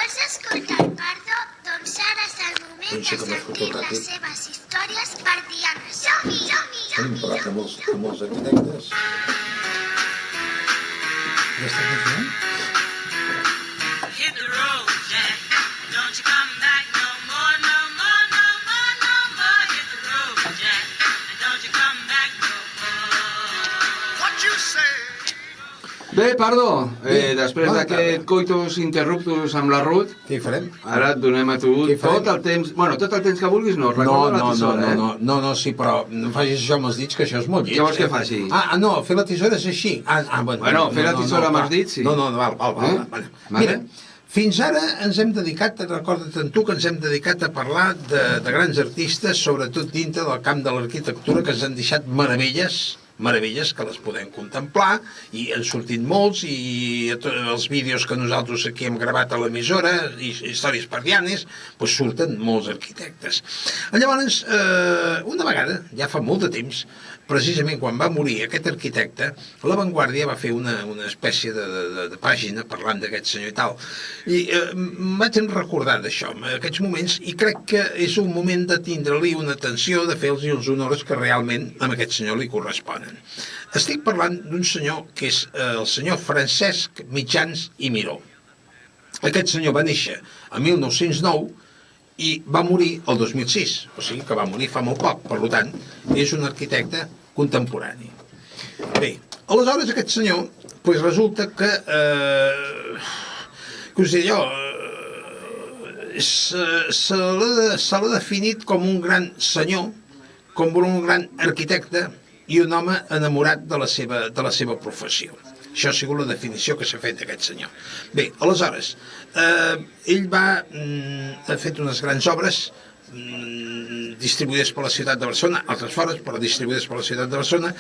Vols escoltar el Pardo? Doncs ara és el moment de sentir les seves històries per Diana. Som-hi, som-hi, Hem parlat amb molts arquitectes. Ja està funcionant? Hit the road, Jack. Don't you come back no more, no more, no more, no more. Hit the road, Jack. Don't you come back no more. What you say? Bé, Pardo, després d'aquest coitus interruptus amb la Ruth, Què hi farem? ara et donem a tu tot el temps... Bueno, tot el temps que vulguis no, recorda la tisora, No, sí, però no facis això amb els dits, que això és molt lleig. Què vols que faci? No, fer la tisora és així. Bueno, fer la tisora amb els dits, sí. No, val. Mira, fins ara ens hem dedicat, recorda't tu, que ens hem dedicat a parlar de grans artistes, sobretot dintre del camp de l'arquitectura, que ens han deixat meravelles que les podem contemplar, i han sortit molts, i els vídeos que nosaltres aquí hem gravat a l'emissora, històries pardianes, doncs surten molts arquitectes. Llavors, una vegada, ja fa molt de temps, precisament quan va morir aquest arquitecte, La Vanguardia va fer una espècie de pàgina parlant d'aquest senyor i tal, i vaig recordar d'això en aquests moments, i crec que és un moment de tindre-li una atenció, de fer-los els honors que realment a aquest senyor li corresponen. Estic parlant d'un senyor que és el senyor Francesc Mitjans i Miró. Aquest senyor va néixer el 1909 i va morir el 2006, o sigui que va morir fa molt poc, per tant, és un arquitecte contemporani. Bé, aleshores aquest senyor, doncs resulta que, què us diré jo, se l'ha definit com un gran senyor, com un gran arquitecte i un home enamorat de la seva professió. Això ha sigut la definició que s'ha fet d'aquest senyor. Bé, aleshores, ell ha fet unes grans obres distribuïdes per la ciutat de Barcelona, altres fora, però distribuïdes per la ciutat de Barcelona,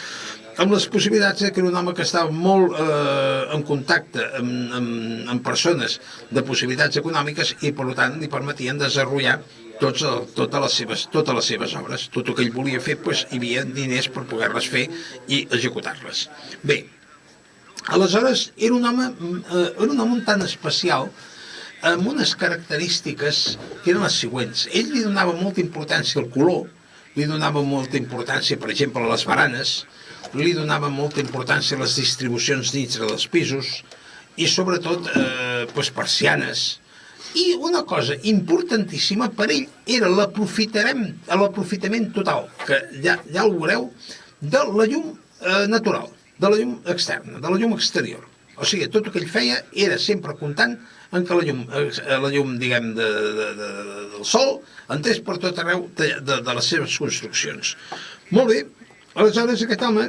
amb les possibilitats que era un home que estava molt en contacte amb persones de possibilitats econòmiques i, per tant, li permetien desenvolupar totes les seves obres. Tot el que ell volia fer, doncs, hi havia diners per poder-les fer i executar-les. Bé, aleshores era un home tan especial, amb unes característiques que eren les següents. Ell li donava molta importància al color, li donava molta importància, per exemple, a les baranes, li donava molta importància a les distribucions dintre dels pisos i, sobretot, persianes. I una cosa importantíssima per ell era l'aprofitament total, que ja ho veureu, de la llum natural, de la llum externa, de la llum exterior. O sigui, tot el que ell feia era sempre comptant en que la llum diguem, del sol entrés per tot arreu de les seves construccions. Molt bé, aleshores aquest home,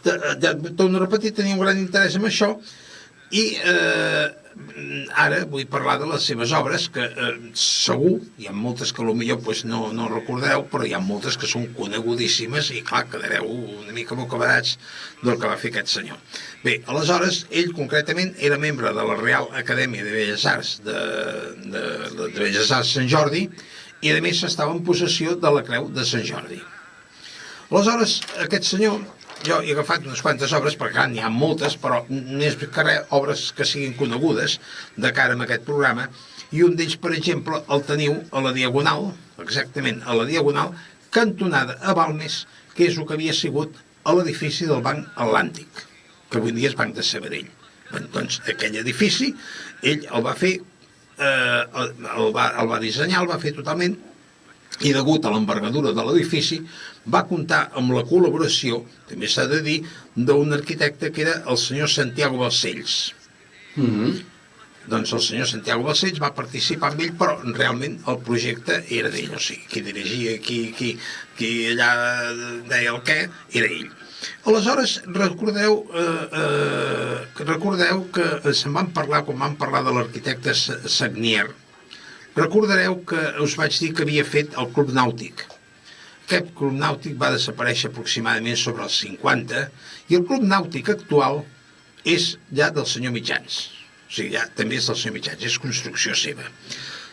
ja torno a repetir, tenia un gran interès en això, i ara vull parlar de les seves obres, que segur, hi ha moltes que potser no recordareu, però hi ha moltes que són conegudíssimes i clar, quedareu una mica bocabadats del que va fer aquest senyor. Bé, aleshores, ell concretament era membre de la Real Acadèmia de Belles Arts de Belles Arts Sant Jordi i a més estava en possessió de la Creu de Sant Jordi. Aleshores, aquest senyor, jo he agafat unes quantes obres, perquè n'hi ha moltes, però més que res obres que siguin conegudes de cara a aquest programa, i un d'ells, per exemple, el teniu a la Diagonal, exactament a la Diagonal, cantonada a Balmes, que és el que havia sigut a l'edifici del Banc Atlàntic, que avui dia és Banc de Sabadell. Doncs aquell edifici, ell el va fer, el va dissenyar, el va fer totalment, i degut a l'envergadura de l'edifici va comptar amb la col·laboració, també s'ha de dir, d'un arquitecte que era el senyor Santiago Balcells. Doncs el senyor Santiago Balcells va participar amb ell, però realment el projecte era d'ell, o sigui, qui dirigia, qui allà deia el què, era ell. Aleshores, recordeu que se'n van parlar, quan van parlar de l'arquitecte Sagnier, recordareu que us vaig dir que havia fet el Club Nàutic. Aquest Club Nàutic va desaparèixer aproximadament sobre els 50 i el Club Nàutic actual és ja del senyor Mitjans. O sigui, ja també és del senyor Mitjans, és construcció seva.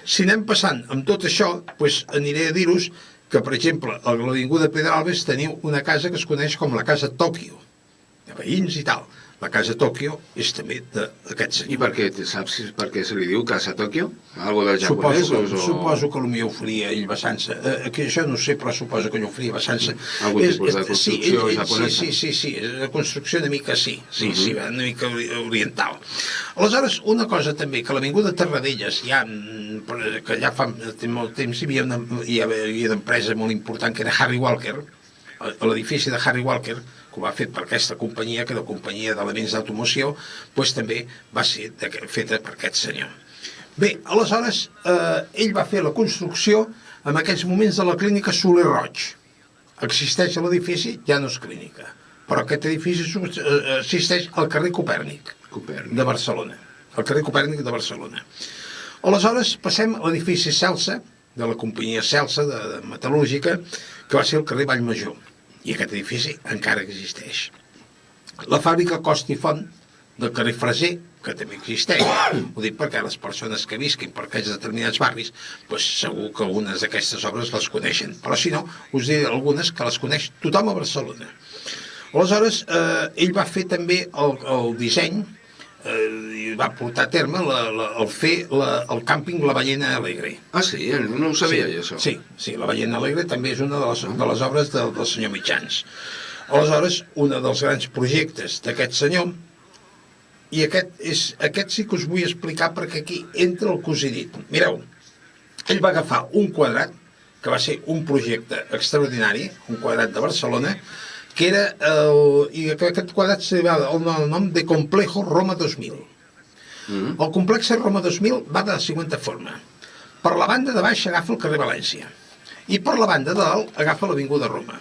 Si anem passant amb tot això, doncs aniré a dir-vos que, per exemple, a l'Avinguda Pedralbes teniu una casa que es coneix com la Casa Tòquio, de veïns i tal. La Casa Tòquio és també d'aquest senyor. I per què, saps per què se li diu Casa Tòquio? Algo dels japonesos? Suposo que potser ho faria ell basant-se. Que això no sé, però suposo que ell ho faria basant-se. Algun tipus de construcció japonesa? Sí, la construcció una mica sí, una mica oriental. Aleshores, una cosa també, que a l'Avinguda Terradellas, que ja fa molt temps hi havia una empresa molt important que era Harry Walker, l'edifici de Harry Walker, que ho va fet per aquesta companyia, que era la companyia d'elements d'automoció, doncs també va ser feta per aquest senyor. Bé, aleshores, ell va fer la construcció en aquests moments de la clínica Soler Roig. Existeix a l'edifici, ja no és clínica, però aquest edifici existeix al carrer Copèrnic de Barcelona. Al carrer Copèrnic de Barcelona. Aleshores, passem a l'edifici Celsa, de la companyia Celsa, de metal·lúrgica, que va ser al carrer Vallmajor. I aquest edifici encara existeix. La fàbrica Cost i Font del carrer Freser, que també existeix. Ho dic perquè les persones que visquin per aquests determinats barris, doncs segur que algunes d'aquestes obres les coneixen. Però si no, us diré algunes que les coneix tothom a Barcelona. Aleshores, ell va fer també el disseny, i va portar a terme el càmping La Ballena Alegre. Ah, sí? No ho sabia jo, això. Sí, La Ballena Alegre també és una de les obres del senyor Mitjans. Aleshores, un dels grans projectes d'aquest senyor, i aquest sí que us vull explicar perquè aquí entra el que us he dit. Mireu, ell va agafar un quadrat, que va ser un projecte extraordinari, un quadrat de Barcelona, que era, i aquest quadrat se va el nom de Complejo Roma 2000. El complex Roma 2000 va de la següent forma. Per la banda de baix agafa el carrer València, i per la banda de dalt agafa l'Avinguda Roma.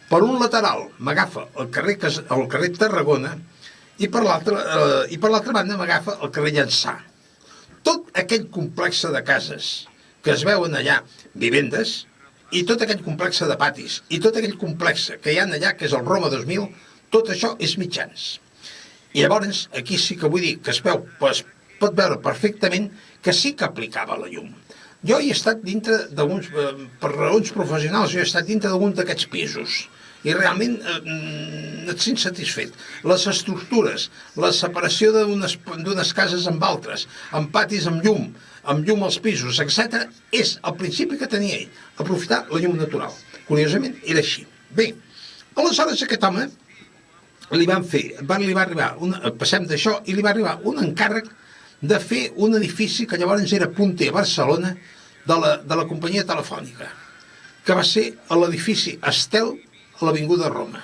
Per un lateral m'agafa el carrer Tarragona, i per l'altra banda m'agafa el carrer Llançà. Tot aquell complex de cases que es veuen allà, vivendes, i tot aquell complex de patis, i tot aquell complex que hi ha allà, que és el Roma 2000, tot això és Mitjans. I llavors, aquí sí que vull dir que es pot veure perfectament que sí que aplicava la llum. Jo hi he estat dintre d'alguns, per raons professionals, jo he estat dintre d'alguns d'aquests pisos, i realment et sents satisfet. Les estructures, la separació d'unes cases amb altres, amb patis amb llum als pisos, etc., és el principi que tenia ell, aprofitar la llum natural. Curiosament, era així. Bé, aleshores aquest home li va arribar, passem d'això, i li va arribar un encàrrec de fer un edifici que llavors era punter a Barcelona de la companyia telefònica, que va ser l'edifici Estel a l'Avinguda Roma.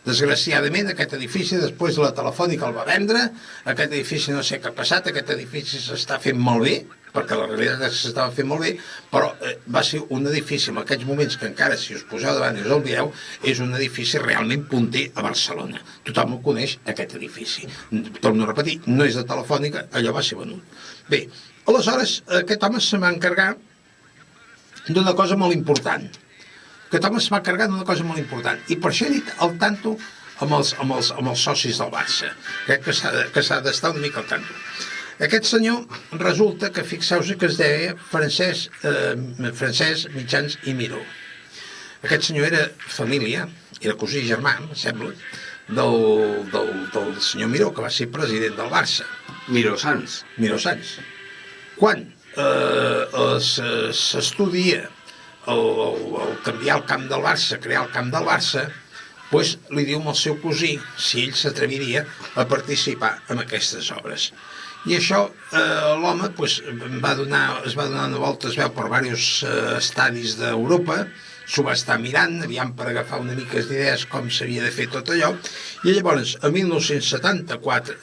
Desgraciadament, aquest edifici, després la Telefònica el va vendre, aquest edifici no sé què ha passat, aquest edifici s'està fent molt bé, perquè la realitat és que s'estava fent molt bé, però va ser un edifici en aquests moments que encara, si us poseu davant i us el mireu, és un edifici realment punter a Barcelona. Tothom el coneix, aquest edifici. Torno a repetir, no és de Telefònica, allò va ser venut. Bé, aleshores, aquest home se va encarregar d'una cosa molt important. Aquest home es va carregar d'una cosa molt important, i per això he dit al tanto amb els socis del Barça. Crec que s'ha d'estar una mica al tanto. Aquest senyor resulta que fixeu-vos que es deia Francesc Mitjans i Miró. Aquest senyor era família, era cosí germà, em sembla, del senyor Miró, que va ser president del Barça. Miró Sans. Quan s'estudia el canviar el camp del Barça, crear el camp del Barça, doncs li diu al seu cosí si ell s'atreviria a participar en aquestes obres. I això l'home es va donar una volta, es veu per diversos estadis d'Europa, s'ho va estar mirant, aviam per agafar una mica d'idees com s'havia de fer tot allò, i llavors, a 1954,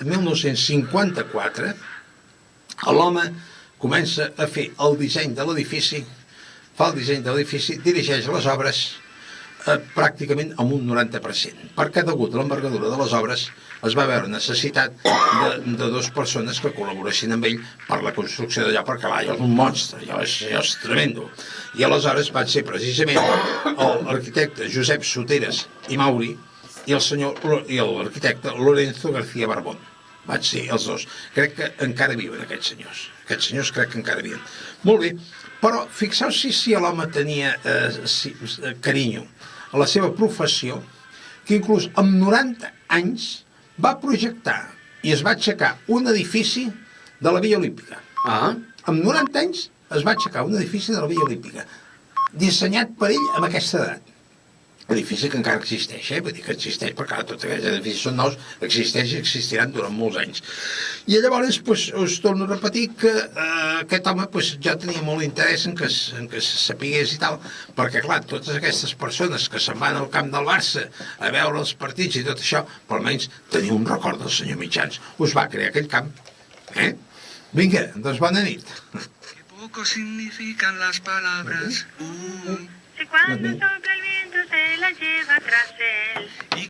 l'home comença a fer el disseny de l'edifici, dirigeix les obres pràcticament amb un 90%, perquè degut a l'envergadura de les obres es va veure necessitat de dues persones que col·laboressin amb ell per la construcció d'allò, perquè allò és un monstre, allò és tremendo. I aleshores van ser precisament l'arquitecte Josep Soteras i Mauri i l'arquitecte Lorenzo García Barbón. Van ser els dos. Crec que encara viuen aquests senyors. Aquests senyors crec que encara viuen. Molt bé, però fixeu-vos si l'home tenia carinyo a la seva professió, que inclús amb 90 anys va projectar i es va aixecar un edifici de la Villa Olímpica. Amb 90 anys es va aixecar un edifici de la Villa Olímpica, dissenyat per ell amb aquesta edat. Edifici que encara existeix, vull dir que existeix, perquè ara tots aquests edificis són nous, existeix i existiran durant molts anys. I llavors, us torno a repetir que aquest home ja tenia molt interès en que se sapigués i tal, perquè, clar, totes aquestes persones que se'n van al camp del Barça a veure els partits i tot això, per almenys tenia un record del senyor Mitjans. Us va crear aquell camp. Vinga, doncs bona nit. Que poco significan las palabras. Si cuando sopla el viento se la lleva tras él.